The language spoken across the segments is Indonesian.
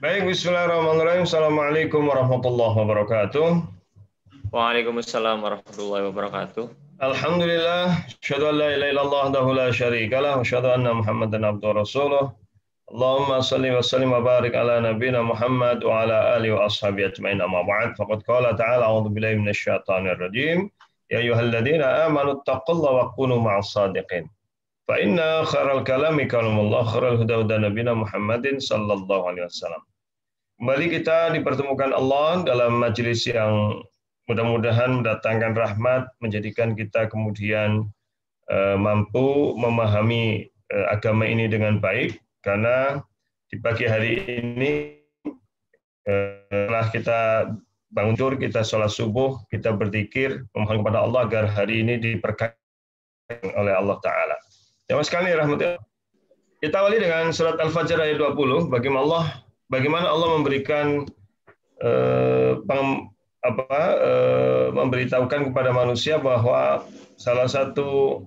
Baik, bismillahirrahmanirrahim. Assalamualaikum warahmatullahi wabarakatuh. Waalaikumsalam warahmatullahi wabarakatuh. Alhamdulillah, asyhadu an la ilaha illallah wahdahu la syarikalah wa asyhadu anna Muhammadan abduhu wa rasuluh. Allahumma shalli wa sallim wa barik ala nabiyyina Muhammad wa ala alihi wa ashabihi ajmain amma ba'd. Faqad qala ta'ala a'udzu billahi minasyaitonir rajim. Ya ayyuhalladzina amanu taqullaha wa kunu ma'as shadiqin. Fa inna khairal kalami kalamullah khairal huda huda nabiyyina Muhammadin sallallahu alaihi wasallam. Kembali kita dipertemukan Allah dalam majelis yang mudah-mudahan mendatangkan rahmat, menjadikan kita kemudian mampu memahami agama ini dengan baik, karena di pagi hari ini setelah kita bangun tidur, kita sholat subuh, kita berzikir, memohon kepada Allah agar hari ini diberkahi oleh Allah Ta'ala. Jamaah sekalian rahmatullah. Kita awali dengan surat Al-Fajr ayat 20, bagaimana Allah memberikan memberitahukan kepada manusia bahwa salah satu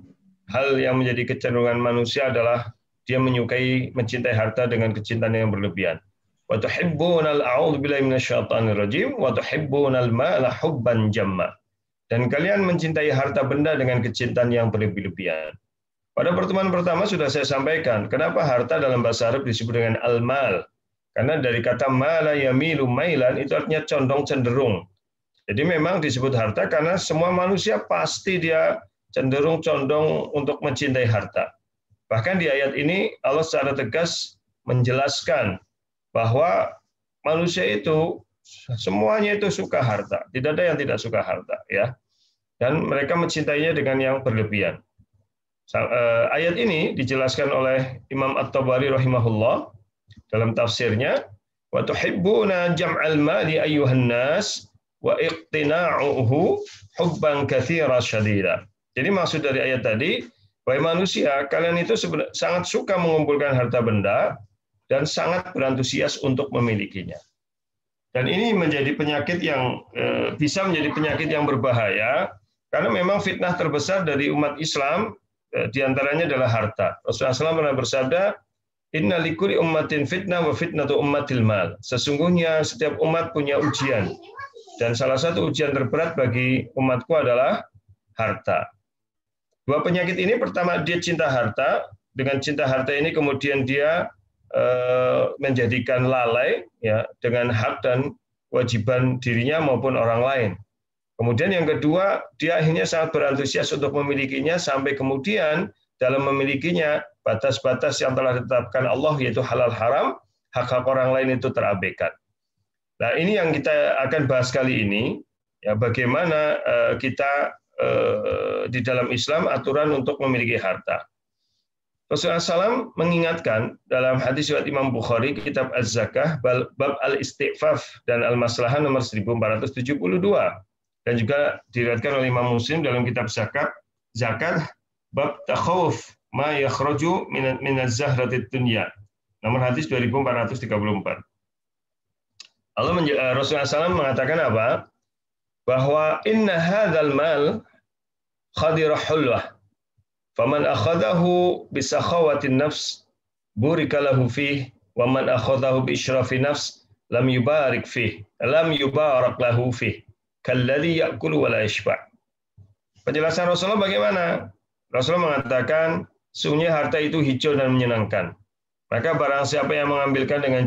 hal yang menjadi kecenderungan manusia adalah dia mencintai harta dengan kecintaan yang berlebihan. Wa tuhibbunal a'udzu billahi minasyaitonir rajim wa tuhibbunal mala hubban jamma. Dan kalian mencintai harta benda dengan kecintaan yang berlebihan. Pada pertemuan pertama sudah saya sampaikan, kenapa harta dalam bahasa Arab disebut dengan al-mal. Karena dari kata mala yamilu mailan itu artinya condong cenderung. Jadi memang disebut harta karena semua manusia pasti dia cenderung condong untuk mencintai harta. Bahkan di ayat ini Allah secara tegas menjelaskan bahwa manusia itu semuanya itu suka harta. Tidak ada yang tidak suka harta, ya. Dan mereka mencintainya dengan yang berlebihan. Ayat ini dijelaskan oleh Imam At-Tabari rahimahullah dalam tafsirnya, wa tuhibbuna jam'al mali ayyuhan nas wa iqtina'uhu hubban katsira syadida. Jadi maksud dari ayat tadi, wahai manusia, kalian itu sangat suka mengumpulkan harta benda dan sangat berantusias untuk memilikinya. Dan ini menjadi penyakit yang bisa menjadi penyakit yang berbahaya, karena memang fitnah terbesar dari umat Islam diantaranya adalah harta. Rasulullah SAW pernah bersabda, inna likulli ummatin fitnah wa fitnatu ummatil mal. Sesungguhnya setiap umat punya ujian. Dan salah satu ujian terberat bagi umatku adalah harta. Dua penyakit ini, pertama dia cinta harta. Dengan cinta harta ini kemudian dia menjadikan lalai ya dengan hak dan kewajiban dirinya maupun orang lain. Kemudian yang kedua, dia akhirnya sangat berantusias untuk memilikinya sampai kemudian dalam memilikinya batas-batas yang telah ditetapkan Allah yaitu halal haram, hak-hak orang lain itu terabaikan. Nah, ini yang kita akan bahas kali ini, ya, bagaimana kita di dalam Islam aturan untuk memiliki harta. Rasulullah SAW mengingatkan dalam hadis riwayat Imam Bukhari, kitab Az-Zakah, bab al-istighfaf dan al-maslahah nomor 1472. Dan juga diriwayatkan oleh Imam Muslim dalam kitab zakat bab takhawuf ma yakhraju min az-zahratid dunya nomor hadis 2434. Rasulullah SAW mengatakan apa? Bahwa inna hadzal mal khadirah hulwah faman akhadahu bi sakhawatin nafs burika lahu fihi wa man akhadahu bi israfi nafs lam yubarak lahu fihi kalladzi ya'kulu wa la yashba'. Penjelasan Rasulullah bagaimana? Rasulullah mengatakan, sungguhnya harta itu hijau dan menyenangkan. Maka barang siapa yang mengambilnya dengan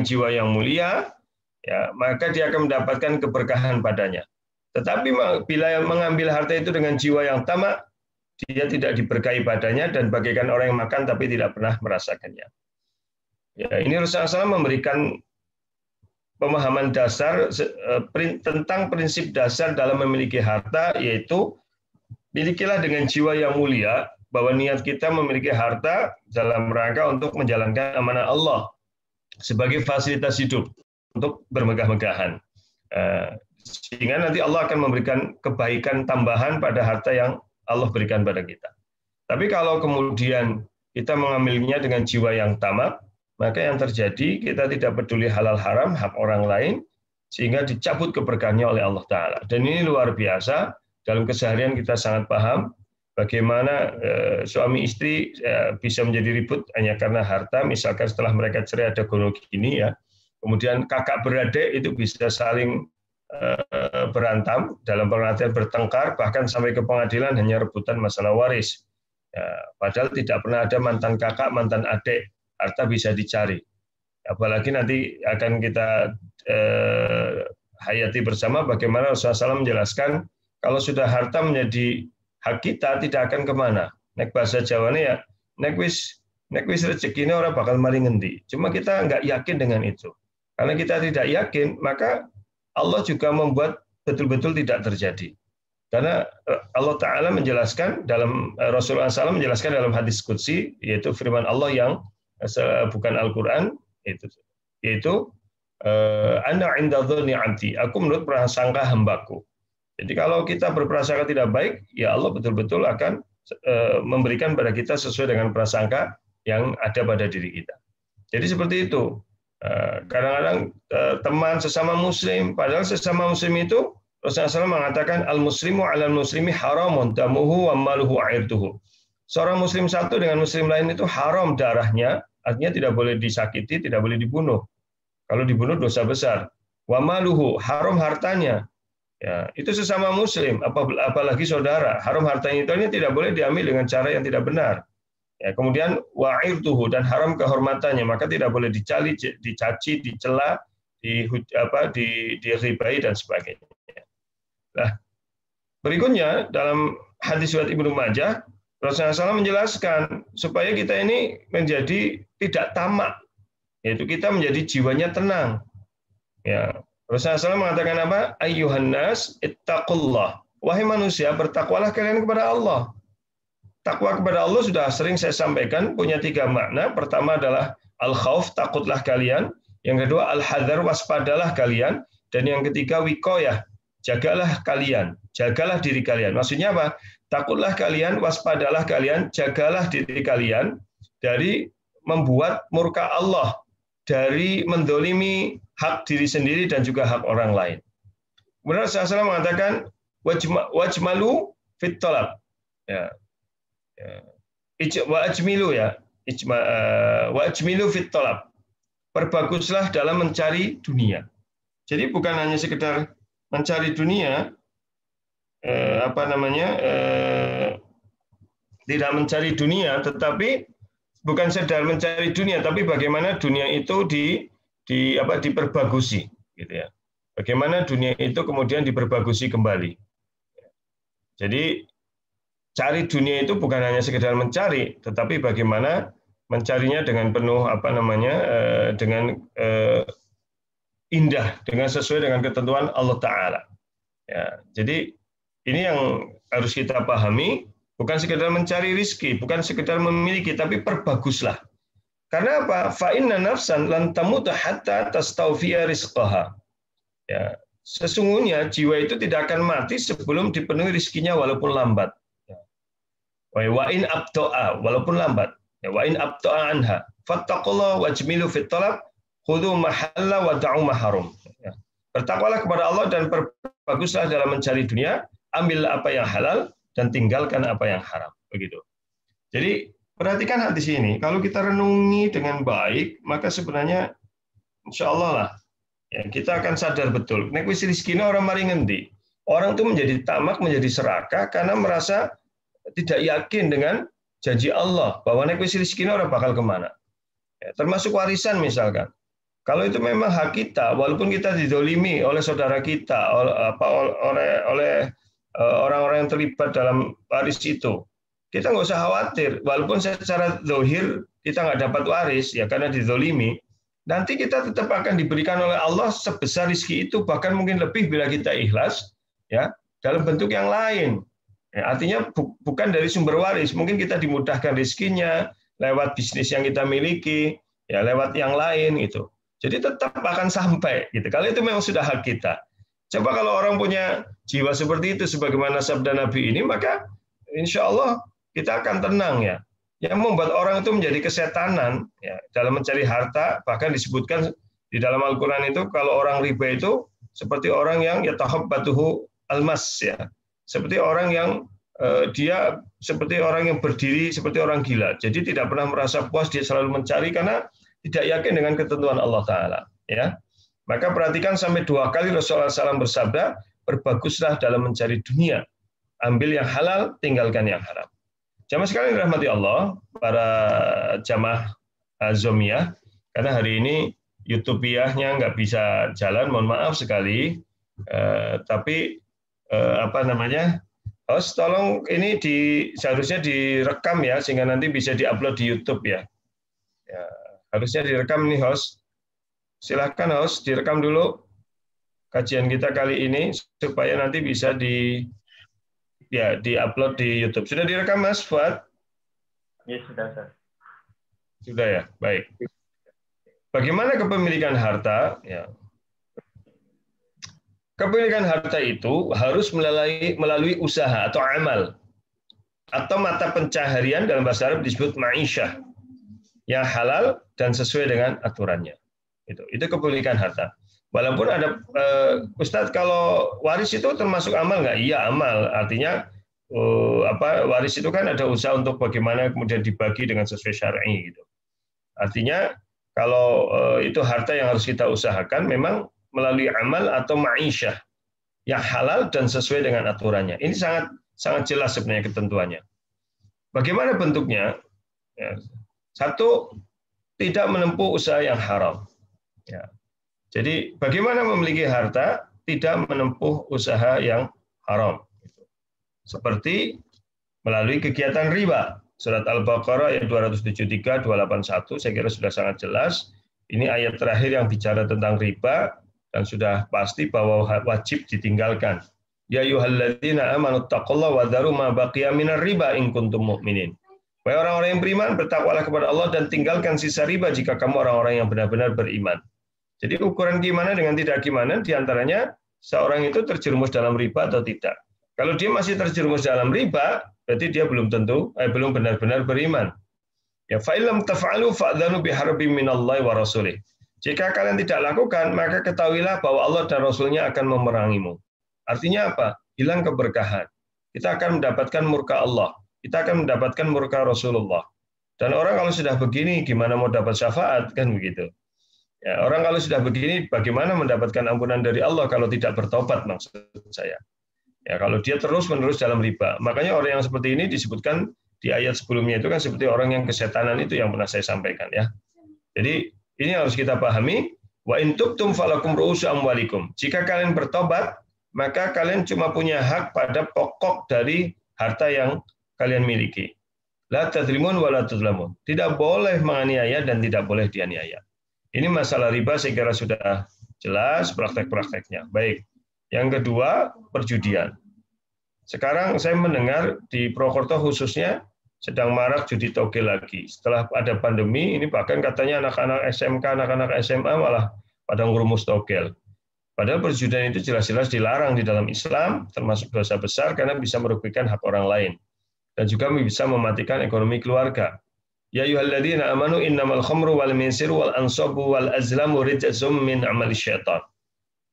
jiwa yang mulia, ya, maka dia akan mendapatkan keberkahan padanya. Tetapi bila mengambil harta itu dengan jiwa yang tamak, dia tidak diberkahi padanya dan bagaikan orang yang makan tapi tidak pernah merasakannya. Ya, ini Rasulullah SAW memberikan pemahaman dasar tentang prinsip dasar dalam memiliki harta, yaitu milikilah dengan jiwa yang mulia, bahwa niat kita memiliki harta dalam rangka untuk menjalankan amanah Allah sebagai fasilitas hidup untuk bermegah-megahan. Sehingga nanti Allah akan memberikan kebaikan tambahan pada harta yang Allah berikan pada kita. Tapi kalau kemudian kita mengambilnya dengan jiwa yang tamak, maka yang terjadi kita tidak peduli halal haram, hak orang lain, sehingga dicabut keberkahannya oleh Allah Ta'ala. Dan ini luar biasa, dalam keseharian kita sangat paham, bagaimana suami istri bisa menjadi ribut hanya karena harta, misalkan setelah mereka cerai ada gonogini ya. Kemudian kakak beradik itu bisa saling berantam dalam pengertian bertengkar, bahkan sampai ke pengadilan hanya rebutan masalah waris. Ya, padahal tidak pernah ada mantan kakak, mantan adik, harta bisa dicari. Apalagi nanti akan kita hayati bersama bagaimana Rasulullah SAW menjelaskan kalau sudah harta menjadi hak kita tidak akan kemana. Nek bahasa Jawanya ya, nek wis rezeki ini orang bakal mari ngendi. Cuma kita nggak yakin dengan itu. Karena kita tidak yakin, maka Allah juga membuat betul-betul tidak terjadi. Karena Allah Ta'ala menjelaskan dalam Rasulullah SAW menjelaskan dalam hadis qudsi, yaitu firman Allah yang bukan Al-Quran, yaitu ana inda dzanni 'abdi, aku menurut prasangka hambaku. Jadi kalau kita berprasangka tidak baik, ya Allah betul-betul akan memberikan pada kita sesuai dengan prasangka yang ada pada diri kita. Jadi seperti itu. Kadang-kadang teman sesama muslim, padahal sesama muslim itu Rasulullah SAW mengatakan al-muslimu 'alal muslimi haramun damuhu wa maluhu 'irduhu. Seorang muslim satu dengan muslim lain itu haram darahnya, artinya tidak boleh disakiti, tidak boleh dibunuh. Kalau dibunuh dosa besar. Wa maluhu, haram hartanya. Ya, itu sesama muslim, apalagi saudara. Haram hartanya itu tidak boleh diambil dengan cara yang tidak benar. Ya, kemudian wa'irtuhu, dan haram kehormatannya, maka tidak boleh dicaci, dicela, diribai dan sebagainya. Nah, berikutnya dalam hadis riwayat Ibnu Majah, Rasulullah SAW menjelaskan supaya kita ini menjadi tidak tamak, yaitu kita menjadi jiwanya tenang. Ya, Rasulullah SAW mengatakan apa? Ayyuhan nas ittaqullah. Wahai manusia, bertakwalah kalian kepada Allah. Takwa kepada Allah sudah sering saya sampaikan, punya 3 makna. Pertama adalah al-khauf, takutlah kalian. Yang kedua al-hadar, waspadalah kalian. Dan yang ketiga wiqayah, jagalah kalian, jagalah diri kalian. Maksudnya apa? Takutlah kalian, waspadalah kalian, jagalah diri kalian dari membuat murka Allah, dari mendolimi hak diri sendiri dan juga hak orang lain. Kemudian Rasulullah SAW mengatakan wajmalu fit talab. Ya. Wa ajmilu ya. Wa ajmilu fit talab. Perbaguslah dalam mencari dunia. Jadi bukan hanya sekedar mencari dunia, tidak mencari dunia, tetapi bukan sekedar mencari dunia, tapi bagaimana dunia itu diperbagusi, gitu ya. Bagaimana dunia itu kemudian diperbagusi kembali. Jadi cari dunia itu bukan hanya sekedar mencari, tetapi bagaimana mencarinya dengan penuh dengan indah, dengan sesuai dengan ketentuan Allah Ta'ala. Ya, jadi ini yang harus kita pahami, bukan sekedar mencari rizki, bukan sekedar memiliki, tapi perbaguslah. Karena apa? Fa inna nafsan lan tamuta hatta tastawfiya rizqaha. Ya, sesungguhnya jiwa itu tidak akan mati sebelum dipenuhi rizkinya walaupun lambat. Wa in abta'a, walaupun lambat. Wa in abta'a anha fattaqullaha wajmilu fit talab khudhu mahalla wa da'u maharum. Bertakwalah kepada Allah dan berbaguslah dalam mencari dunia, ambil apa yang halal dan tinggalkan apa yang haram. Begitu. Jadi perhatikan hadis ini. Kalau kita renungi dengan baik, maka sebenarnya insya Allah lah, ya, kita akan sadar betul. Nek wis rezekine orang mari ngendi. Orang itu menjadi tamak, menjadi serakah karena merasa tidak yakin dengan janji Allah bahwa nek wis rezekine orang bakal kemana. Ya, termasuk warisan misalkan. Kalau itu memang hak kita, walaupun kita didolimi oleh saudara kita, oleh orang-orang yang terlibat dalam waris itu, kita nggak usah khawatir. Walaupun secara zahir kita nggak dapat waris, ya karena didolimi, nanti kita tetap akan diberikan oleh Allah sebesar rezeki itu, bahkan mungkin lebih bila kita ikhlas, ya dalam bentuk yang lain. Ya, artinya bukan dari sumber waris, mungkin kita dimudahkan rezekinya lewat bisnis yang kita miliki, ya lewat yang lain itu. Jadi tetap akan sampai gitu. Kalau itu memang sudah hak kita. Coba kalau orang punya jiwa seperti itu sebagaimana sabda Nabi ini, maka insya Allah kita akan tenang ya. Yang membuat orang itu menjadi kesetanan ya, dalam mencari harta, bahkan disebutkan di dalam Al-Qur'an itu kalau orang riba itu seperti orang yang yatahabbatuhu almas ya. Seperti orang yang dia seperti orang yang berdiri seperti orang gila. Jadi tidak pernah merasa puas, dia selalu mencari karena tidak yakin dengan ketentuan Allah Ta'ala. Ya. Maka perhatikan sampai 2 kali Rasulullah SAW bersabda, berbaguslah dalam mencari dunia. Ambil yang halal, tinggalkan yang haram. Jamaah sekalian dirahmati Allah, para jamaah Zomiyah, karena hari ini YouTube-nya nggak bisa jalan, mohon maaf sekali. Tapi host, tolong ini seharusnya direkam ya, sehingga nanti bisa diupload di YouTube ya. Harusnya direkam nih host. Silahkan host, direkam dulu kajian kita kali ini supaya nanti bisa diupload di YouTube. Sudah direkam Mas Fuad? Ya, sudah, Sir. Sudah ya, baik. Bagaimana kepemilikan harta? Ya. Kepemilikan harta itu harus melalui usaha atau amal atau mata pencaharian, dalam bahasa Arab disebut ma'isyah, yang halal dan sesuai dengan aturannya. Itu kepemilikan harta. Walaupun ada Ustadz, kalau waris itu termasuk amal nggak? Iya, amal. Artinya waris itu kan ada usaha untuk bagaimana kemudian dibagi dengan sesuai syar'i gitu. Artinya kalau itu harta yang harus kita usahakan memang melalui amal atau ma'isyah yang halal dan sesuai dengan aturannya. Ini sangat jelas sebenarnya ketentuannya. Bagaimana bentuknya? Ya. 1, tidak menempuh usaha yang haram. Ya. Jadi bagaimana memiliki harta tidak menempuh usaha yang haram? Seperti melalui kegiatan riba. Surat Al-Baqarah ayat 273, 281, saya kira sudah sangat jelas. Ini ayat terakhir yang bicara tentang riba, dan sudah pasti bahwa wajib ditinggalkan. Ya ayyuhalladzina amanu taqullaha wa dharu ma baqiya minar riba in kuntum mu'minin. Wahai orang-orang yang beriman, bertakwalah kepada Allah dan tinggalkan sisa riba jika kamu orang-orang yang benar-benar beriman. Jadi ukuran gimana dengan tidak gimana, diantaranya seorang itu terjerumus dalam riba atau tidak. Kalau dia masih terjerumus dalam riba, berarti dia belum benar-benar beriman. Ya fa'ilam taf'alu fa'dzanu biharbim minallahi wa rasulih. Jika kalian tidak lakukan, maka ketahuilah bahwa Allah dan Rasul-Nya akan memerangimu. Artinya apa? Hilang keberkahan. Kita akan mendapatkan murka Allah. Kita akan mendapatkan murka Rasulullah. Dan orang kalau sudah begini, gimana mau dapat syafaat? Kan begitu. Ya, orang kalau sudah begini, bagaimana mendapatkan ampunan dari Allah kalau tidak bertobat, maksud saya. Ya, kalau dia terus-menerus dalam riba. Makanya orang yang seperti ini disebutkan di ayat sebelumnya itu kan seperti orang yang kesetanan itu yang pernah saya sampaikan ya. Jadi ini harus kita pahami, wa in tubtum falakum ru'usu amwalikum. Jika kalian bertobat, maka kalian cuma punya hak pada pokok dari harta yang kalian miliki. La tadzlimun wa la tuzlamun. Tidak boleh menganiaya dan tidak boleh dianiaya. Ini masalah riba saya kira sudah jelas praktek-prakteknya. Baik. Yang kedua, perjudian. Sekarang saya mendengar di Purwokerto khususnya sedang marak judi togel lagi. Setelah ada pandemi, ini bahkan katanya anak-anak SMK, anak-anak SMA malah pada ngurumus togel. Padahal perjudian itu jelas-jelas dilarang di dalam Islam, termasuk dosa besar karena bisa merugikan hak orang lain. Dan juga bisa mematikan ekonomi keluarga. Ya ayyuhalladzina amanu innamal khamru wal maisiru wal ansabu wal azlamu rijzum min amali syaitan.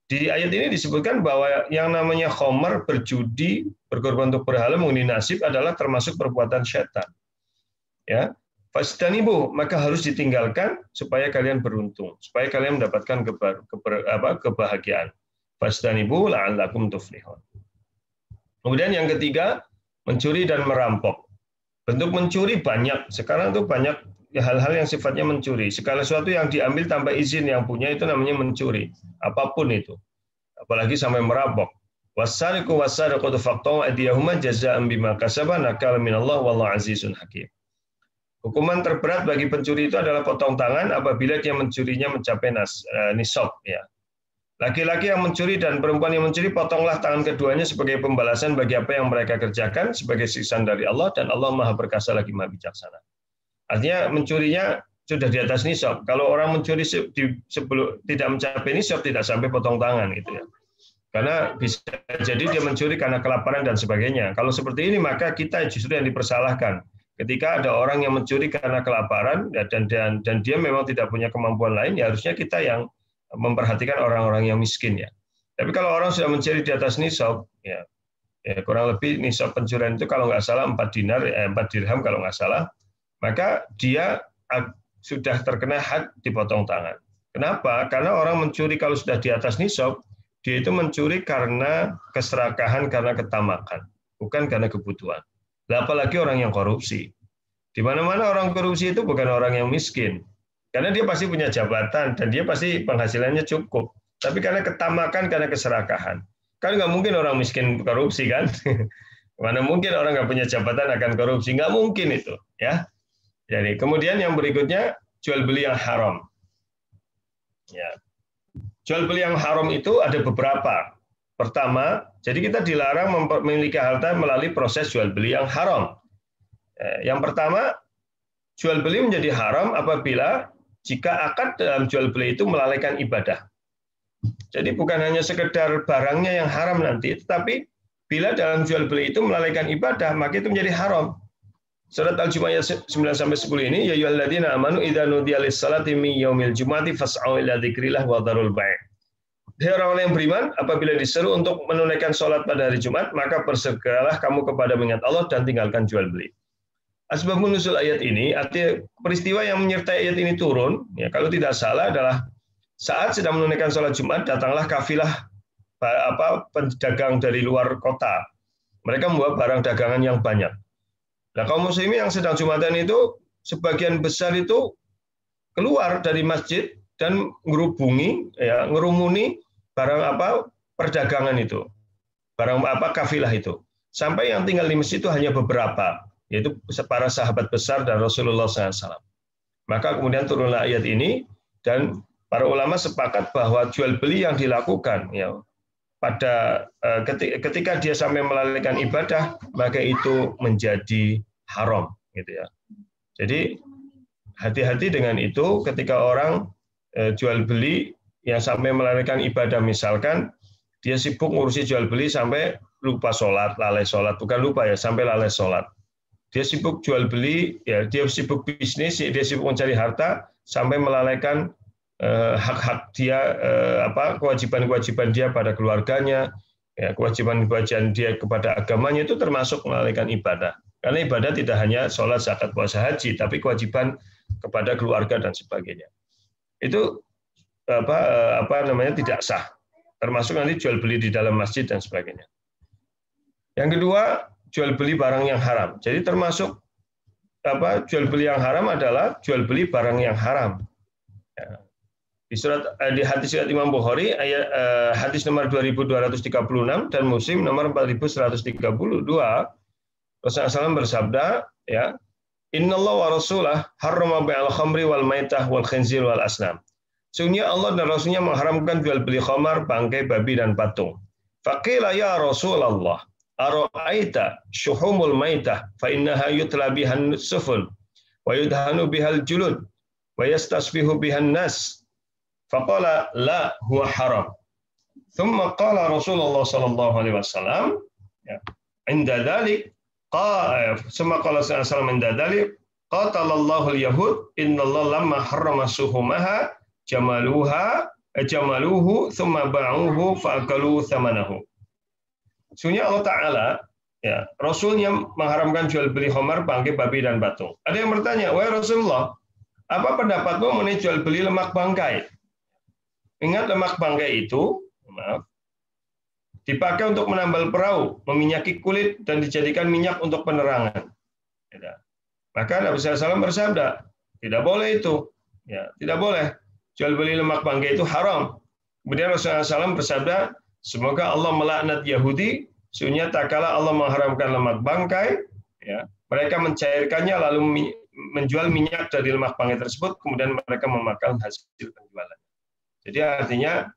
Di ayat ini disebutkan bahwa yang namanya khamr, berjudi, berkorban untuk berhala, mengundi nasib adalah termasuk perbuatan syaitan. Ya, fastanibu, maka harus ditinggalkan supaya kalian beruntung, supaya kalian mendapatkan kebahagiaan. Fastanibu la'allakum tuflihun. Kemudian yang ketiga, mencuri dan merampok. Bentuk mencuri banyak. Sekarang itu banyak hal-hal yang sifatnya mencuri. Segala sesuatu yang diambil tanpa izin yang punya itu namanya mencuri. Apapun itu. Apalagi sampai merampok. Wasariqu wasariqatu faqta'u aydiyahuma jazaa'an bima kasaba nakal minallah wallahu azizun hakim. Hukuman terberat bagi pencuri itu adalah potong tangan apabila dia mencurinya mencapai nisab ya. Laki-laki yang mencuri dan perempuan yang mencuri, potonglah tangan keduanya sebagai pembalasan bagi apa yang mereka kerjakan, sebagai siksaan dari Allah, dan Allah Maha Perkasa lagi Maha Bijaksana. Artinya mencurinya sudah di atas nisab. Kalau orang mencuri sebelum tidak mencapai nisab, tidak sampai potong tangan gitu ya. Karena bisa jadi dia mencuri karena kelaparan dan sebagainya. Kalau seperti ini maka kita justru yang dipersalahkan. Ketika ada orang yang mencuri karena kelaparan dan dia memang tidak punya kemampuan lain, ya harusnya kita yang memperhatikan orang-orang yang miskin ya. Tapi kalau orang sudah mencuri di atas nisab, ya ya, kurang lebih nisab pencurian itu kalau nggak salah 4 dirham kalau nggak salah, maka dia sudah terkena had dipotong tangan. Kenapa? Karena orang mencuri kalau sudah di atas nisab, dia itu mencuri karena keserakahan, karena ketamakan, bukan karena kebutuhan. Apalagi orang yang korupsi. Di mana-mana orang korupsi itu bukan orang yang miskin, karena dia pasti punya jabatan dan dia pasti penghasilannya cukup. Tapi karena ketamakan, karena keserakahan. Kan nggak mungkin orang miskin korupsi kan? Mana mungkin orang nggak punya jabatan akan korupsi? Nggak mungkin itu, ya. Jadi kemudian yang berikutnya jual beli yang haram. Ya. Jual beli yang haram itu ada beberapa. Pertama, jadi kita dilarang memiliki harta melalui proses jual beli yang haram. Yang pertama, jual beli menjadi haram apabila jika akad dalam jual beli itu melalaikan ibadah. Jadi bukan hanya sekedar barangnya yang haram nanti, tetapi bila dalam jual beli itu melalaikan ibadah, maka itu menjadi haram. Surat Al-Jumu'ah 9-10 ini, ya ayyuhalladzina amanu idza nudiya lis-salati min yaumil jumu'ati fas'au ila dzikrillah wa dzarul bai'. Hai orang-orang yang beriman, apabila diseru untuk menunaikan sholat pada hari Jumat, maka bersegeralah kamu kepada mengingat Allah dan tinggalkan jual beli. Asbabun nuzul ayat ini, artinya peristiwa yang menyertai ayat ini turun, ya kalau tidak salah adalah saat sedang menunaikan sholat Jumat, datanglah kafilah pedagang dari luar kota. Mereka membawa barang dagangan yang banyak. Nah, kaum muslimin yang sedang Jumatan itu, sebagian besar itu keluar dari masjid dan ngerumuni barang perdagangan itu, barang kafilah itu. Sampai yang tinggal di masjid itu hanya beberapa, yaitu para sahabat besar dan Rasulullah SAW. Maka kemudian turunlah ayat ini dan para ulama sepakat bahwa jual beli yang dilakukan ya pada ketika dia sampai melalaikan ibadah, maka itu menjadi haram, gitu ya. Jadi hati-hati dengan itu ketika orang jual beli yang sampai melalaikan ibadah, misalkan dia sibuk ngurusi jual beli sampai lupa sholat, lalai sholat, bukan lupa ya, sampai lalai sholat. Dia sibuk jual beli, ya dia sibuk bisnis, dia sibuk mencari harta sampai melalaikan hak-hak dia, kewajiban-kewajiban dia pada keluarganya, ya, kewajiban-kewajiban dia kepada agamanya, itu termasuk melalaikan ibadah. Karena ibadah tidak hanya sholat, zakat, puasa, haji, tapi kewajiban kepada keluarga dan sebagainya. Itu tidak sah. Termasuk nanti jual beli di dalam masjid dan sebagainya. Yang kedua, jual beli barang yang haram. Jadi termasuk jual beli yang haram adalah jual beli barang yang haram. Ya. Di hadis riwayat Imam Bukhari ayat hadis nomor 2236 dan Muslim nomor 4132, Rasulullah SAW bersabda, ya, Innallaha wa rasulah harrama bai'al khamri wal maitah wal khinzir wal asnam. Sesungguhnya Allah dan Rasulnya mengharamkan jual beli khamar, bangkai, babi dan patung. Faqila ya Rasulullah, ara'aita syuhumul maitah fa innaha yutla bihan sufun wa yudhanu bihal julud wa yastasbihu bihan nas. Faqala la huwa haram. Thumma qala Rasulullah sallallahu alaihi wasallam, ya, inda dzalik summa qala sallallahu alaihi wasallam inda dzalik qatalallahu al-yahud innallaha lamma harrama suhumaha jamaluhu thumma ba'uhu fa'akalu thamanahu. Sesungguhnya Allah Ta'ala, ya, Rasulnya mengharamkan jual beli khamar, bangkai, babi, dan patung. Ada yang bertanya, wahai Rasulullah, apa pendapatmu mengenai jual beli lemak bangkai? Ingat, lemak bangkai itu dipakai untuk menambal perahu, meminyaki kulit, dan dijadikan minyak untuk penerangan. Maka Nabi SAW bersabda, tidak boleh itu. Ya, tidak boleh. Jual beli lemak bangkai itu haram. Kemudian Rasulullah SAW bersabda, semoga Allah melaknat Yahudi, sesungguhnya tak kala Allah mengharamkan lemak bangkai, ya, mereka mencairkannya lalu menjual minyak dari lemak bangkai tersebut, kemudian mereka memakan hasil penjualan. Jadi artinya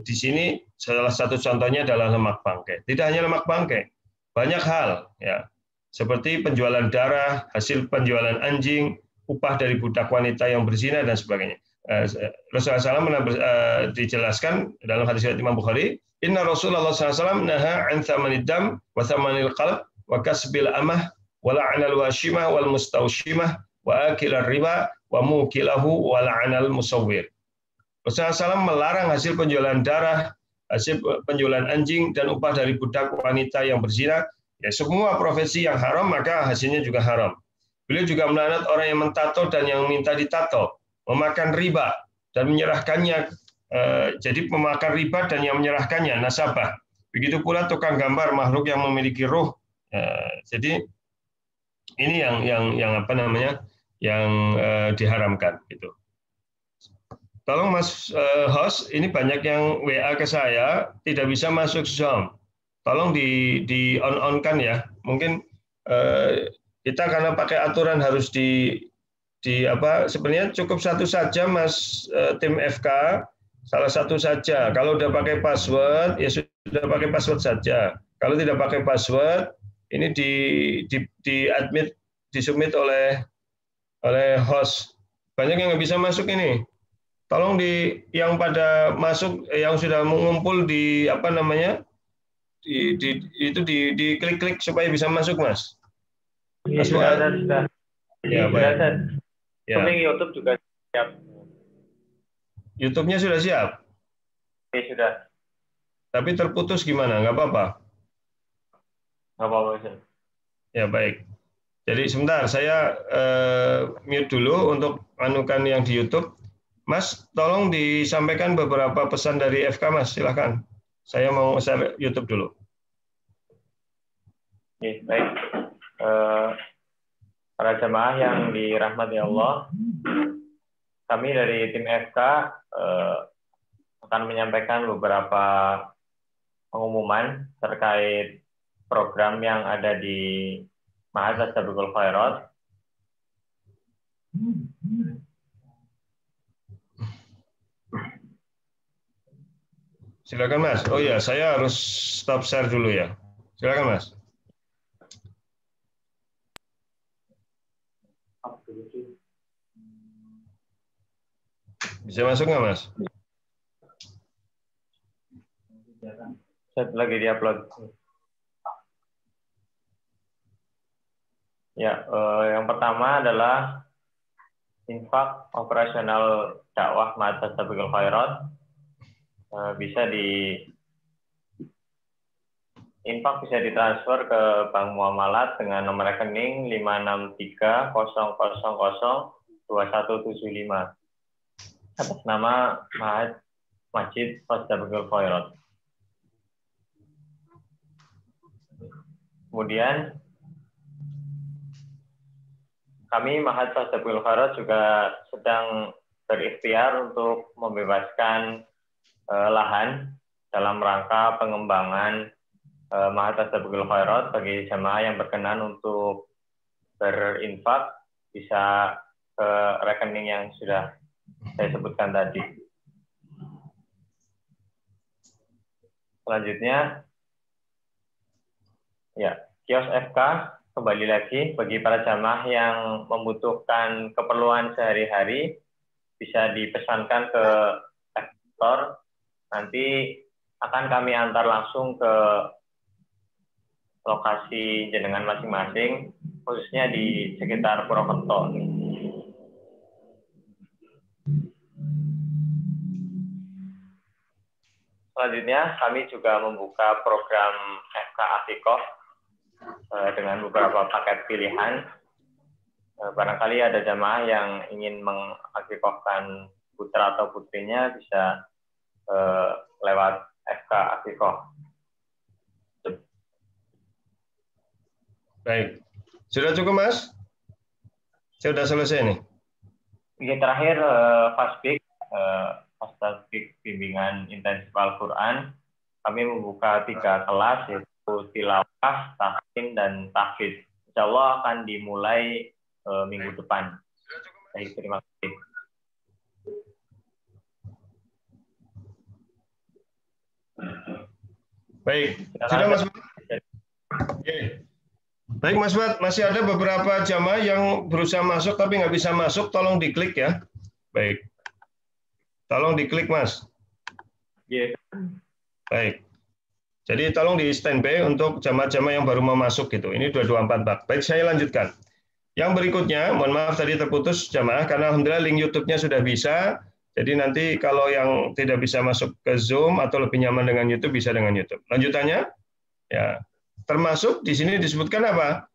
di sini salah satu contohnya adalah lemak bangkai. Tidak hanya lemak bangkai, banyak hal, ya, seperti penjualan darah, hasil penjualan anjing, upah dari budak wanita yang berzina dan sebagainya. Rasulullah SAW dijelaskan dalam hadis riwayat Imam Bukhari, Inna Rasulullah SAW naha an thamanid dam wa thamanil qalb wa kasbil amah wa la'anal washimah wal mustawshimah wa akilar riba wa mukilahu wa la'anal musawwir. Rasulullah SAW melarang hasil penjualan darah, hasil penjualan anjing, dan upah dari budak wanita yang berzina. Ya, semua profesi yang haram, maka hasilnya juga haram. Beliau juga melaknat orang yang mentato dan yang minta ditato, memakan riba dan menyerahkannya, jadi memakan riba dan yang menyerahkannya, nasabah. Begitu pula tukang gambar makhluk yang memiliki ruh. Jadi ini yang apa namanya, yang diharamkan. Gitu. Tolong Mas host, ini banyak yang WA ke saya, tidak bisa masuk Zoom. Tolong di on-on-kan ya. Mungkin kita karena pakai aturan harus di apa, sebenarnya cukup satu saja Mas, tim FK, salah satu saja. Kalau udah pakai password ya sudah pakai password saja. Kalau tidak pakai password, ini di admit, disubmit oleh host. Banyak yang nggak bisa masuk ini. Tolong yang pada masuk, yang sudah mengumpul di apa namanya, itu di klik-klik supaya bisa masuk, Mas. Iya, sudah. Ya, baik. Ya. YouTube juga siap. YouTube-nya sudah siap? Oke, sudah. Tapi terputus gimana? Nggak apa-apa? Nggak apa-apa, Ustaz. Ya, baik. Jadi sebentar, saya mute dulu untuk anukan yang di YouTube. Mas, tolong disampaikan beberapa pesan dari FK, Mas. Silakan. Saya mau share YouTube dulu. Oke, baik. Para jamaah yang dirahmati Allah, kami dari tim FK akan menyampaikan beberapa pengumuman terkait program yang ada di Ma'had Fastabiqul Khairat. Silakan Mas. Oh ya, saya harus stop share dulu ya. Silakan Mas. Bisa masuk nggak Mas? Saya lagi di-upload. Ya, yang pertama adalah infak operasional dakwah Ma'had Fastabiqul Khairat. Infak bisa ditransfer ke Bank Muamalat dengan nomor rekening 56300002175 atas nama Ma'had Masjid Fastabiqul Khairat. Kemudian kami Ma'had Fastabiqul Khairat juga sedang berikhtiar untuk membebaskan lahan dalam rangka pengembangan Ma'had Fastabiqul Khairat. Bagi jamaah yang berkenan untuk berinfak bisa ke rekening yang sudah saya sebutkan tadi. Selanjutnya, ya, kios FK kembali lagi bagi para jamaah yang membutuhkan keperluan sehari-hari bisa dipesankan ke store. Nanti akan kami antar langsung ke lokasi jenengan masing-masing, khususnya di sekitar Purwokerto. Selanjutnya, kami juga membuka program FK Akikoh dengan beberapa paket pilihan. Barangkali ada jamaah yang ingin mengakikohkan putra atau putrinya bisa lewat FK Akikoh. Baik. Sudah cukup, Mas? Saya sudah selesai nih. Yang terakhir, Fasbik Bimbingan Intensif Al-Quran. Kami membuka 3 kelas, yaitu tilawah, tahsin, dan tahfidz. Insya Allah akan dimulai minggu depan. Baik, terima kasih. Baik, sudah Mas. Baik Mas Bat, masih ada beberapa jamaah yang berusaha masuk tapi nggak bisa masuk, tolong diklik ya. Baik, tolong diklik Mas. Yeah. Baik, jadi tolong di standby untuk jamaah-jamaah yang baru mau masuk gitu. Ini 2244. Baik, saya lanjutkan. Yang berikutnya, mohon maaf tadi terputus jamaah karena alhamdulillah link YouTube-nya sudah bisa. Jadi nanti kalau yang tidak bisa masuk ke Zoom atau lebih nyaman dengan YouTube, bisa dengan YouTube. Lanjutannya, ya, termasuk di sini disebutkan apa?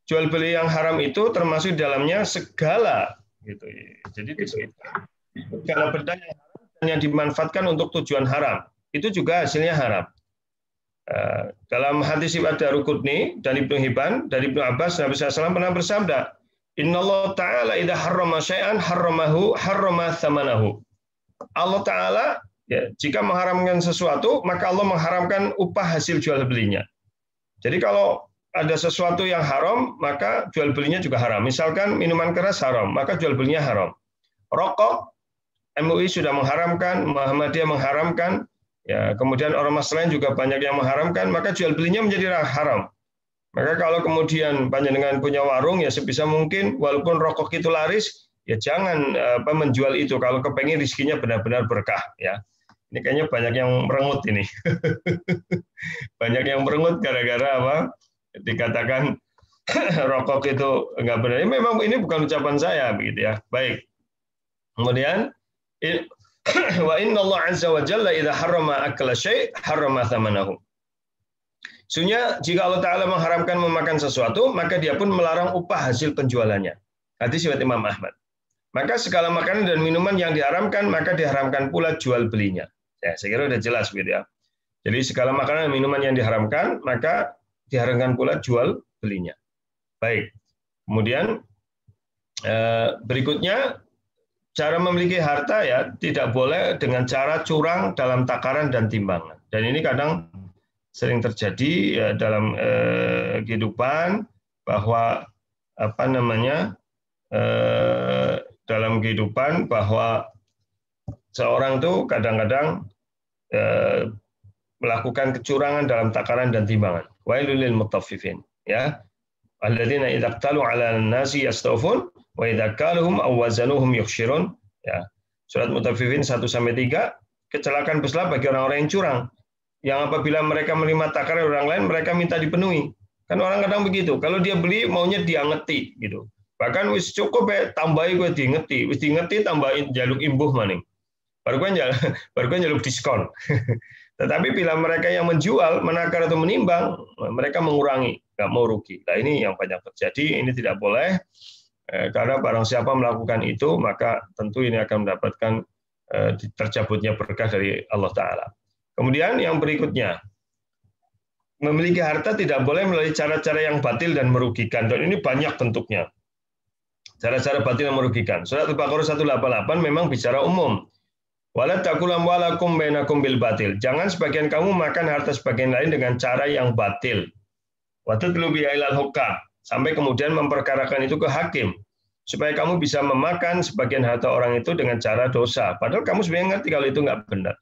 Jual beli yang haram itu termasuk di dalamnya segala, gitu. Jadi segala benda yang haram dan yang dimanfaatkan untuk tujuan haram, itu juga hasilnya haram. Dalam hadis riwayat Daruqutni dan Ibnu Hibban dari Ibnu Abbas, Nabi SAW pernah bersabda, Innallaha ta'ala idza harrama syai'an harrama tsamanahu. Allah Ta'ala ya, jika mengharamkan sesuatu, maka Allah mengharamkan upah hasil jual belinya. Jadi kalau ada sesuatu yang haram, maka jual belinya juga haram. Misalkan minuman keras haram, maka jual belinya haram. Rokok, MUI sudah mengharamkan, Muhammadiyah mengharamkan, ya, kemudian ormas lain juga banyak yang mengharamkan, maka jual belinya menjadi haram. Maka kalau kemudian panjenengan punya warung, ya sebisa mungkin walaupun rokok itu laris, ya jangan menjual itu kalau kepengen rezekinya benar-benar berkah. Ya, ini kayaknya banyak yang merengut ini, banyak yang merengut gara-gara apa? Dikatakan rokok itu enggak benar. Memang ini bukan ucapan saya, begitu ya. Baik. Kemudian wa innallaha azza wa jalla idza harrama akla syai' harrama tsamanahu. Sesungguhnya jika Allah Ta'ala mengharamkan memakan sesuatu, maka dia pun melarang upah hasil penjualannya. Hadis riwayat Imam Ahmad. Maka segala makanan dan minuman yang diharamkan, maka diharamkan pula jual belinya. Ya, saya kira sudah jelas gitu ya. Jadi segala makanan dan minuman yang diharamkan, maka diharamkan pula jual belinya. Baik. Kemudian berikutnya, cara memiliki harta ya tidak boleh dengan cara curang dalam takaran dan timbangan. Dan ini kadang sering terjadi ya, dalam kehidupan, bahwa apa namanya dalam kehidupan bahwa seorang tuh kadang-kadang melakukan kecurangan dalam takaran dan timbangan. Wailul lil mutaffifin, ya, alladzina idza qtalu 'alan nasi yastawfun wa idza kaluhum aw wazanuhum yukhshirun, ya. Surat Mutaffifin 1-3, kecelakaan besar bagi orang-orang yang curang, yang apabila mereka menerima takaran orang lain, mereka minta dipenuhi. Kan orang kadang begitu, kalau dia beli maunya dia ngeti gitu. Bahkan wis cukup ya, tambahi gue diingeti, wis diingeti tambahin jaluk imbuh maning. Baru gue jaluk diskon. Tetapi bila mereka yang menjual, menakar atau menimbang, mereka mengurangi, nggak mau rugi. Nah ini yang banyak terjadi, ini tidak boleh, karena barang siapa melakukan itu, maka tentu ini akan mendapatkan tercabutnya berkah dari Allah Ta'ala. Kemudian yang berikutnya, memiliki harta tidak boleh melalui cara-cara yang batil dan merugikan. Dan ini banyak bentuknya. Cara-cara batil yang merugikan. Surat Al-Baqarah 188 memang bicara umum. Wala ta'kulu amwalakum bainakum bil batil. Jangan sebagian kamu makan harta sebagian lain dengan cara yang batil. Wa tatlu biha ilal hukam. Sampai kemudian memperkarakan itu ke hakim. Supaya kamu bisa memakan sebagian harta orang itu dengan cara dosa. Padahal kamu sebenarnya ngerti kalau itu nggak benar.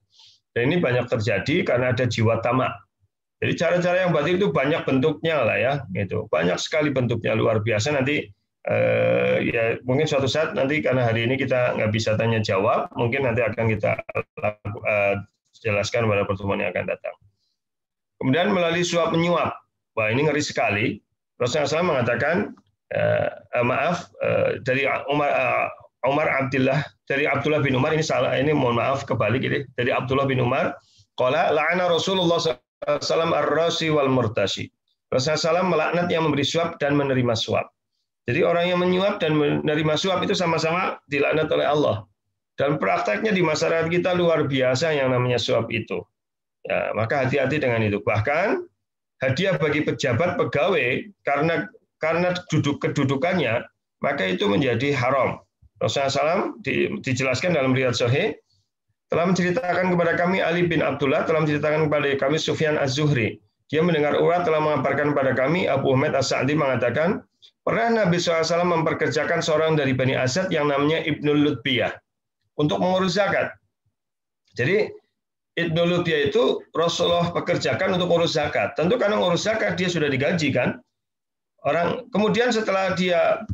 Dan ini banyak terjadi karena ada jiwa tamak. Jadi cara-cara yang batil itu banyak bentuknya lah ya, gitu. Banyak sekali bentuknya, luar biasa. Nanti ya mungkin suatu saat nanti karena hari ini kita nggak bisa tanya jawab, mungkin nanti akan kita jelaskan pada pertemuan yang akan datang. Kemudian melalui suap menyuap, wah ini ngeri sekali. Rasulullah SAW mengatakan dari Abdullah bin Umar, ini salah, ini mohon maaf kebalik ini, dari Abdullah bin Umar, qala la'ana Rasulullah SAW ar-rasi wal murtashi. Rasulullah SAW melaknat yang memberi suap dan menerima suap. Jadi orang yang menyuap dan menerima suap itu sama-sama dilaknat oleh Allah. Dan prakteknya di masyarakat kita luar biasa yang namanya suap itu. Ya, maka hati-hati dengan itu. Bahkan hadiah bagi pejabat pegawai karena kedudukannya, maka itu menjadi haram. Rasulullah SAW dijelaskan dalam riwayat Sahih, telah menceritakan kepada kami Ali bin Abdullah, telah menceritakan kepada kami Sufyan Az-Zuhri. Dia mendengar Urwah telah mengabarkan kepada kami, Abu Humaid As-Sa'di mengatakan, pernah Nabi SAW memperkerjakan seorang dari Bani Asad yang namanya Ibnul Lutbiyah untuk mengurus zakat. Jadi Ibnul Lutbiyah itu Rasulullah pekerjakan untuk urus zakat. Tentu karena ngurus zakat dia sudah digaji kan. Kemudian setelah dia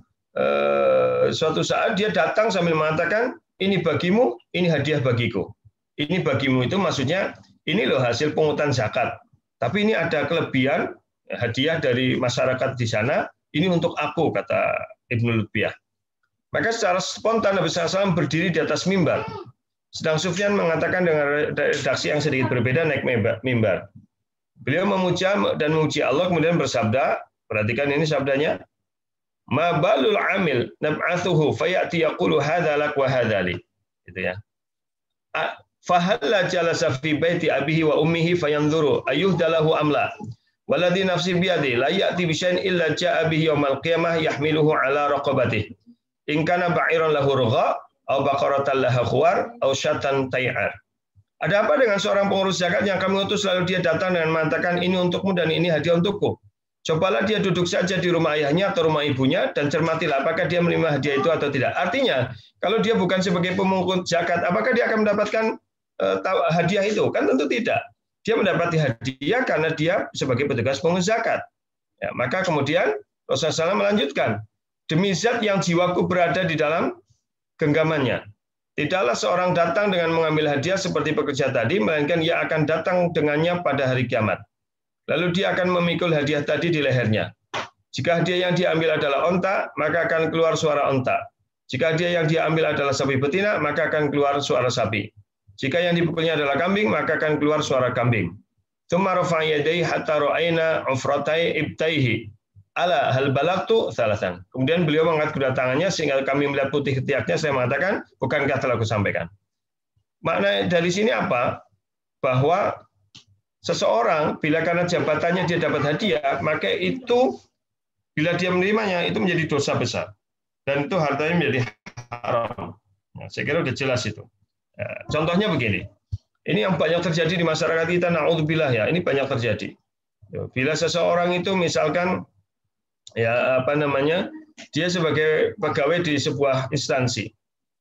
suatu saat dia datang sambil mengatakan, ini bagimu, ini hadiah bagiku. Ini bagimu itu maksudnya ini loh hasil pungutan zakat. Tapi ini ada kelebihan hadiah dari masyarakat di sana. Ini untuk aku, kata Ibnu Lutbiyah. Maka secara spontan Nabi SAW berdiri di atas mimbar. Sedang Sufyan mengatakan dengan redaksi yang sedikit berbeda naik mimbar. Beliau memuji dan memuji Allah kemudian bersabda, perhatikan ini sabdanya, ma balul amil nab'athuhu fayati yaqulu hadza lak wa hadza li. Gitu ya. Fahalla jalasa fi baiti abihi wa ummihi fayanzuru ayyuhdalahu amla. Waladhi nafsi biyadi la ya'ti bi syai'in illa ja'a bihi yaumil qiyamah yahmiluhu ala raqabatihi. In kana ba'iran lahu rugha aw baqaratan laha khuwar aw syatan tay'ar. Ada apa dengan seorang pengurus zakat yang kami utus lalu dia datang dengan mengatakan ini untukmu dan ini hadiah untukku. Cobalah dia duduk saja di rumah ayahnya atau rumah ibunya dan cermatilah apakah dia menerima hadiah itu atau tidak. Artinya, kalau dia bukan sebagai pemungut zakat, apakah dia akan mendapatkan hadiah itu? Kan tentu tidak. Dia mendapati hadiah karena dia sebagai petugas pemungut zakat. Ya, maka kemudian Rasulullah SAW melanjutkan, demi zat yang jiwaku berada di dalam genggamannya. Tidaklah seorang datang dengan mengambil hadiah seperti pekerja tadi, melainkan ia akan datang dengannya pada hari kiamat. Lalu dia akan memikul hadiah tadi di lehernya. Jika hadiah yang diambil adalah onta, maka akan keluar suara onta. Jika hadiah yang diambil adalah sapi betina, maka akan keluar suara sapi. Jika yang dipukulnya adalah kambing, maka akan keluar suara kambing. Tsumma rafa'a yadayhi hatta ra'ayna ufratai ibtaihi. Ala hal balagtu salasan. Kemudian beliau mengangkat kedua tangannya sehingga kami melihat putih ketiaknya. Saya mengatakan, bukankah telah aku sampaikan? Makna dari sini apa? Bahwa seseorang bila karena jabatannya dia dapat hadiah, maka itu bila dia menerimanya itu menjadi dosa besar dan itu hartanya menjadi haram. Nah, saya kira sudah jelas itu. Ya, contohnya begini. Ini yang banyak terjadi di masyarakat kita, na'udzubillah ya. Ini banyak terjadi. Bila seseorang itu misalkan ya dia sebagai pegawai di sebuah instansi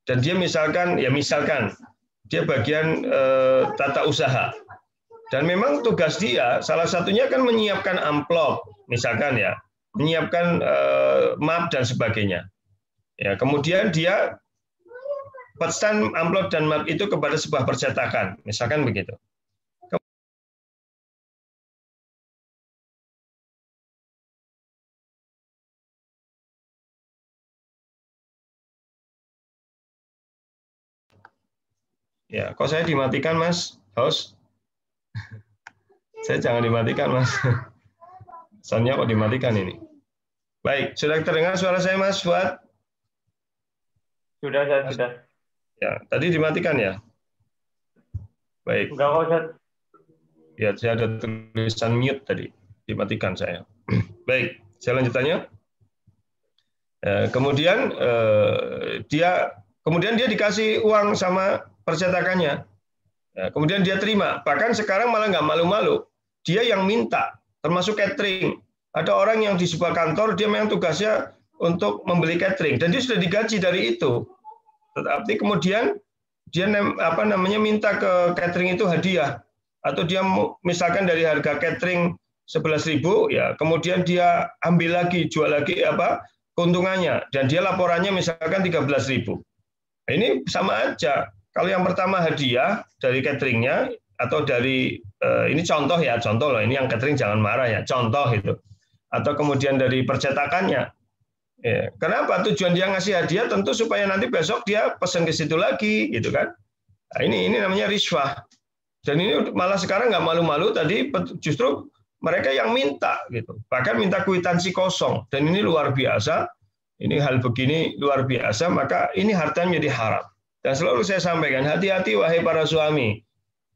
dan dia misalkan dia bagian tata usaha dan memang tugas dia salah satunya kan menyiapkan amplop misalkan ya, menyiapkan map dan sebagainya ya, kemudian dia pesan amplop dan map itu kepada sebuah percetakan misalkan begitu. Ya, kok saya dimatikan, Mas? Host? Saya jangan dimatikan, Mas. Soundnya kok dimatikan ini. Baik, sudah terdengar suara saya, Mas Fuad? Sudah. Ya, tadi dimatikan ya? Baik. Enggak kok, Ustaz. Ya, saya ada tulisan mute tadi. Dimatikan saya. Baik, saya lanjutannya. Kemudian dia dikasih uang sama percetakannya. Ya, kemudian dia terima. Bahkan sekarang malah nggak malu-malu. Dia yang minta, termasuk catering. Ada orang yang di sebuah kantor, dia memang tugasnya untuk membeli catering. Dan dia sudah digaji dari itu. Tetapi kemudian dia minta ke catering itu hadiah. Atau dia misalkan dari harga catering 11.000, ya kemudian dia ambil lagi, jual lagi keuntungannya. Dan dia laporannya misalkan 13.000. Ini sama aja. Kalau yang pertama hadiah dari cateringnya atau dari ini contoh loh, ini yang catering jangan marah ya, contoh itu. Atau kemudian dari percetakannya. Ya, kenapa tujuan dia ngasih hadiah? Tentu supaya nanti besok dia pesan ke situ lagi, gitu kan? Nah, ini namanya riswah. Dan ini malah sekarang nggak malu-malu tadi justru mereka yang minta, gitu. Bahkan minta kwitansi kosong. Dan ini luar biasa. Ini hal begini luar biasa. Maka ini hartanya menjadi haram. Dan selalu saya sampaikan, hati-hati wahai para suami,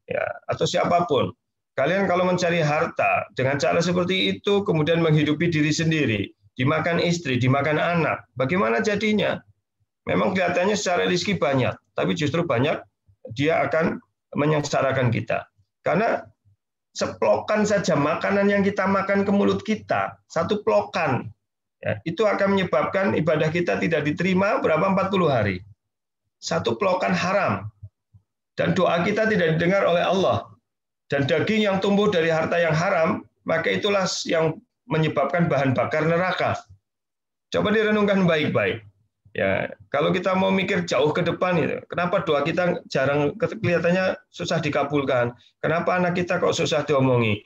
ya, atau siapapun. Kalian kalau mencari harta dengan cara seperti itu, kemudian menghidupi diri sendiri, dimakan istri, dimakan anak, bagaimana jadinya? Memang kelihatannya secara rezeki banyak, tapi justru banyak dia akan menyengsarakan kita. Karena seplokan saja makanan yang kita makan ke mulut kita, satu plokan, ya, itu akan menyebabkan ibadah kita tidak diterima berapa 40 hari. Satu plokan haram dan doa kita tidak didengar oleh Allah dan daging yang tumbuh dari harta yang haram maka itulah yang menyebabkan bahan bakar neraka. Coba direnungkan baik-baik ya, kalau kita mau mikir jauh ke depan itu, kenapa doa kita jarang kelihatannya susah dikabulkan, kenapa anak kita kok susah diomongi,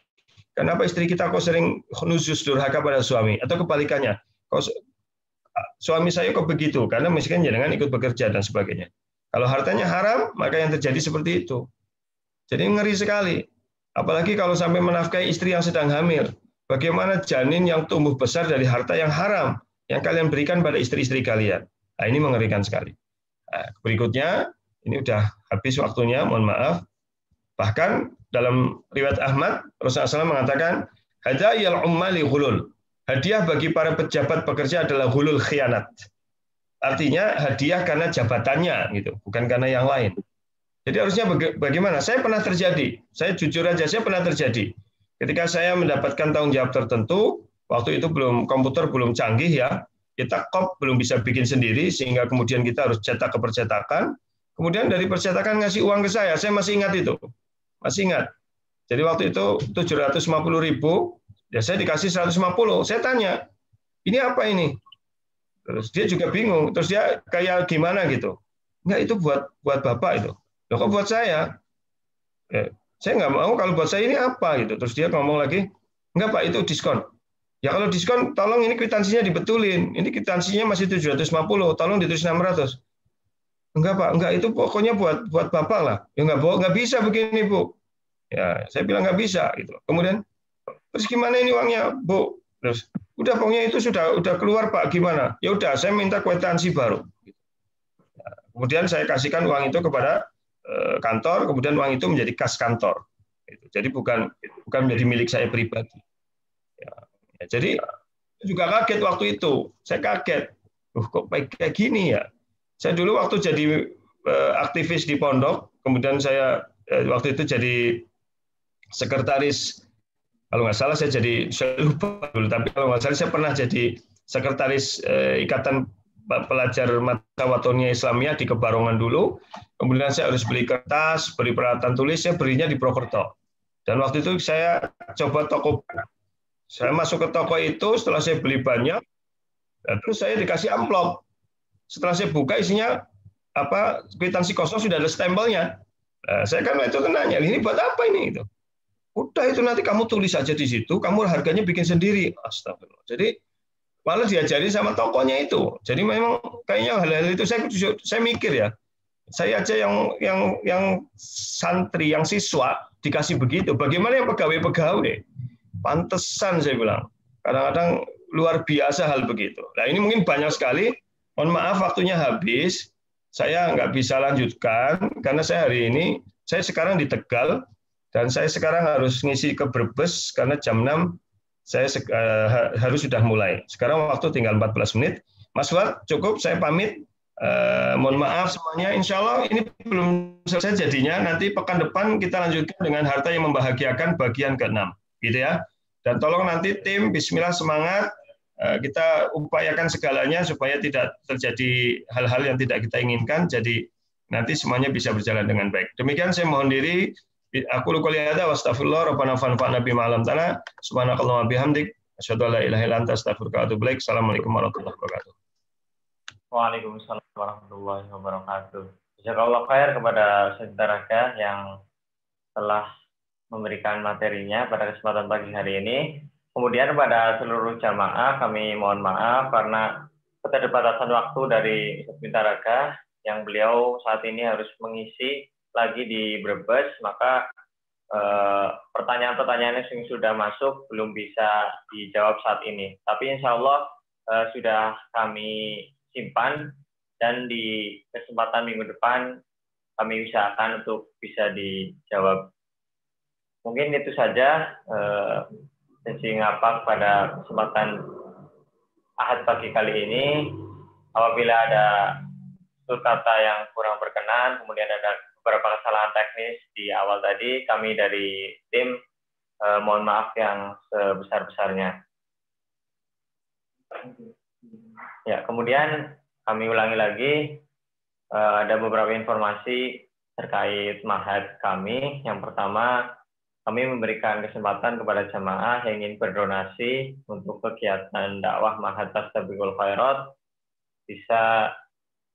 kenapa istri kita kok sering nuzus durhaka pada suami, atau kebalikannya kok suami saya kok begitu, karena misalkan jenengan ikut bekerja dan sebagainya. Kalau hartanya haram, maka yang terjadi seperti itu. Jadi ngeri sekali. Apalagi kalau sampai menafkahi istri yang sedang hamil. Bagaimana janin yang tumbuh besar dari harta yang haram yang kalian berikan pada istri-istri kalian. Nah, ini mengerikan sekali. Nah, berikutnya, ini udah habis waktunya, mohon maaf. Bahkan dalam riwayat Ahmad, Rasulullah SAW mengatakan, hadayal ummali ghulul. Hadiah bagi para pejabat pekerja adalah ghulul khianat. Artinya hadiah karena jabatannya, gitu, bukan karena yang lain. Jadi harusnya bagaimana? Saya pernah terjadi. Saya jujur aja, saya pernah terjadi. Ketika saya mendapatkan tanggung jawab tertentu, waktu itu komputer belum canggih ya, kita belum bisa bikin sendiri, sehingga kemudian kita harus cetak ke percetakan. Kemudian dari percetakan ngasih uang ke saya masih ingat itu. Masih ingat. Jadi waktu itu 750.000, ya saya dikasih 150. Saya tanya, ini apa ini? Terus dia juga bingung. Terus dia kayak gimana gitu. Enggak, itu buat Bapak itu. Loh, kok buat saya? Saya nggak mau, kalau buat saya ini apa gitu. Terus dia ngomong lagi, enggak Pak, itu diskon. Ya kalau diskon, tolong ini kwitansinya dibetulin. Ini kwitansinya masih 750, tolong ditulis 600. Enggak Pak, enggak, itu pokoknya buat Bapak lah. Ya nggak bisa begini Bu. Ya saya bilang nggak bisa gitu. Kemudian, terus gimana ini uangnya Bu? Terus udah pokoknya itu udah keluar Pak, gimana? Ya udah, saya minta kwitansi baru. Kemudian saya kasihkan uang itu kepada kantor, kemudian uang itu menjadi kas kantor. Jadi bukan menjadi milik saya pribadi. Jadi juga kaget waktu itu. Saya kaget. Kok kayak gini ya? Saya dulu waktu jadi aktivis di pondok, kemudian saya waktu itu jadi sekretaris, kalau nggak salah saya lupa dulu, tapi kalau nggak salah saya pernah jadi sekretaris Ikatan Pelajar Mata Watonia Islamiyah di Kebarongan dulu. Kemudian saya harus beli kertas, beli peralatan tulis, saya belinya di Prokerto. Dan waktu itu saya coba toko. Saya masuk ke toko itu, setelah saya beli banyak, terus saya dikasih amplop. Setelah saya buka isinya kwitansi kosong, sudah ada stempelnya. Nah, saya kan itu nanya, ini buat apa ini? Itu. Udah itu nanti kamu tulis aja di situ, kamu harganya bikin sendiri. Astagfirullah. Jadi malah diajari sama tokonya itu. Jadi memang kayaknya hal-hal itu saya mikir ya. Saya aja yang santri, yang siswa dikasih begitu. Bagaimana yang pegawai-pegawai? Pantesan saya bilang. Kadang-kadang luar biasa hal begitu. Nah ini mungkin banyak sekali. Mohon maaf waktunya habis. Saya nggak bisa lanjutkan karena saya sekarang di Tegal dan saya sekarang harus ngisi ke Brebes karena jam 6 saya harus sudah mulai. Sekarang waktu tinggal 14 menit. Mas Fuad, cukup saya pamit. Mohon maaf semuanya. Insya Allah ini belum selesai jadinya. Nanti pekan depan kita lanjutkan dengan harta yang membahagiakan bagian ke-6. Gitu ya. Dan tolong nanti tim, bismillah semangat. Kita upayakan segalanya supaya tidak terjadi hal-hal yang tidak kita inginkan. Jadi nanti semuanya bisa berjalan dengan baik. Demikian saya mohon diri. Aku lupa lihat wa astagfirullah rabbana fanfa'na bima 'allamtana subhanakallahumma bihamdik asyhadu an la ilaha illa anta astaghfiruka wa atubu ilaik. Assalamualaikum warahmatullahi wabarakatuh. Waalaikumsalam warahmatullahi wabarakatuh. Jazakallah khair kepada saudara yang telah memberikan materinya pada kesempatan pagi hari ini. Kemudian kepada seluruh jamaah kami mohon maaf karena keterbatasan waktu dari Ustaz Bintaraga yang beliau saat ini harus mengisi lagi di Brebes, maka pertanyaan-pertanyaan yang sudah masuk belum bisa dijawab saat ini. Tapi insya Allah sudah kami simpan dan di kesempatan minggu depan kami usahakan untuk bisa dijawab. Mungkin itu saja sesi ngapa pada kesempatan Ahad pagi kali ini. Apabila ada tutur kata yang kurang berkenan, kemudian ada beberapa kesalahan teknis di awal tadi, kami dari tim mohon maaf yang sebesar-besarnya. Ya, kemudian kami ulangi lagi, ada beberapa informasi terkait Mahad kami. Yang pertama, kami memberikan kesempatan kepada jamaah yang ingin berdonasi untuk kegiatan dakwah Mahad Tastabiqul Khairat, bisa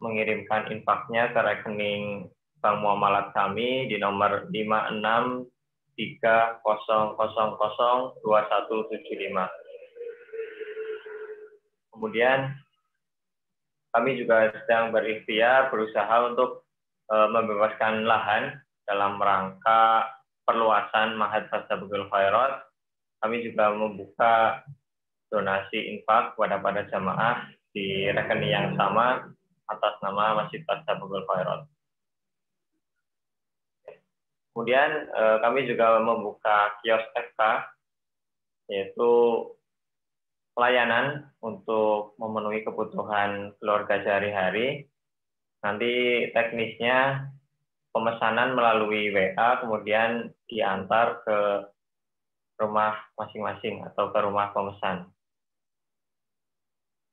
mengirimkan infaknya ke rekening bank muamalat kami di nomor 5630002175. Kemudian kami juga sedang berikhtiar berusaha untuk membebaskan lahan dalam rangka perluasan Ma'had Fastabiqul Khairat. Kami juga membuka donasi infak kepada para jamaah di rekening yang sama atas nama Masjid Fastabiqul Khairat. Kemudian kami juga membuka kios FK, yaitu pelayanan untuk memenuhi kebutuhan keluarga sehari-hari. Nanti teknisnya pemesanan melalui WA, kemudian diantar ke rumah masing-masing atau ke rumah pemesan.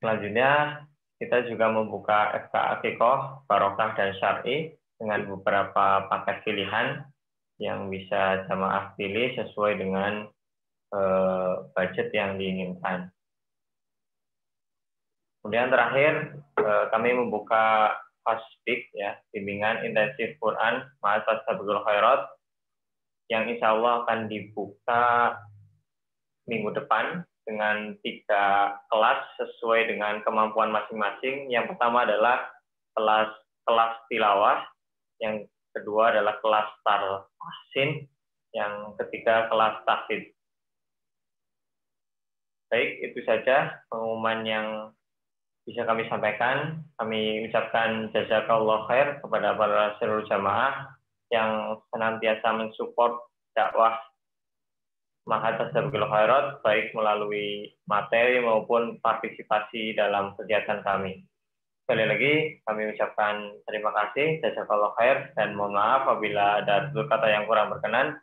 Selanjutnya, kita juga membuka FK Akikoh, Barokah dan Syar'i dengan beberapa paket pilihan yang bisa jamaah pilih sesuai dengan budget yang diinginkan. Kemudian terakhir, kami membuka Fasbik, ya, bimbingan intensif Quran Ma'had Fastabiqul Khairat, yang insya Allah akan dibuka minggu depan dengan 3 kelas sesuai dengan kemampuan masing-masing. Yang pertama adalah kelas tilawah, yang kedua adalah kelas tahsin, yang ketiga kelas tahfidz. Baik, itu saja pengumuman yang bisa kami sampaikan. Kami ucapkan jazakallah khair kepada para seluruh jamaah yang senantiasa mensupport dakwah Ma'had Fastabiqul Khairat, baik melalui materi maupun partisipasi dalam kegiatan kami. Sekali lagi, kami ucapkan terima kasih, jazakallah khair, dan mohon maaf apabila ada tutur kata yang kurang berkenan.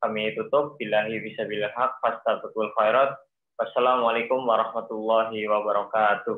Kami tutup, billahi fisabilillah haq, fastabiqul khairat. Wassalamualaikum warahmatullahi wabarakatuh.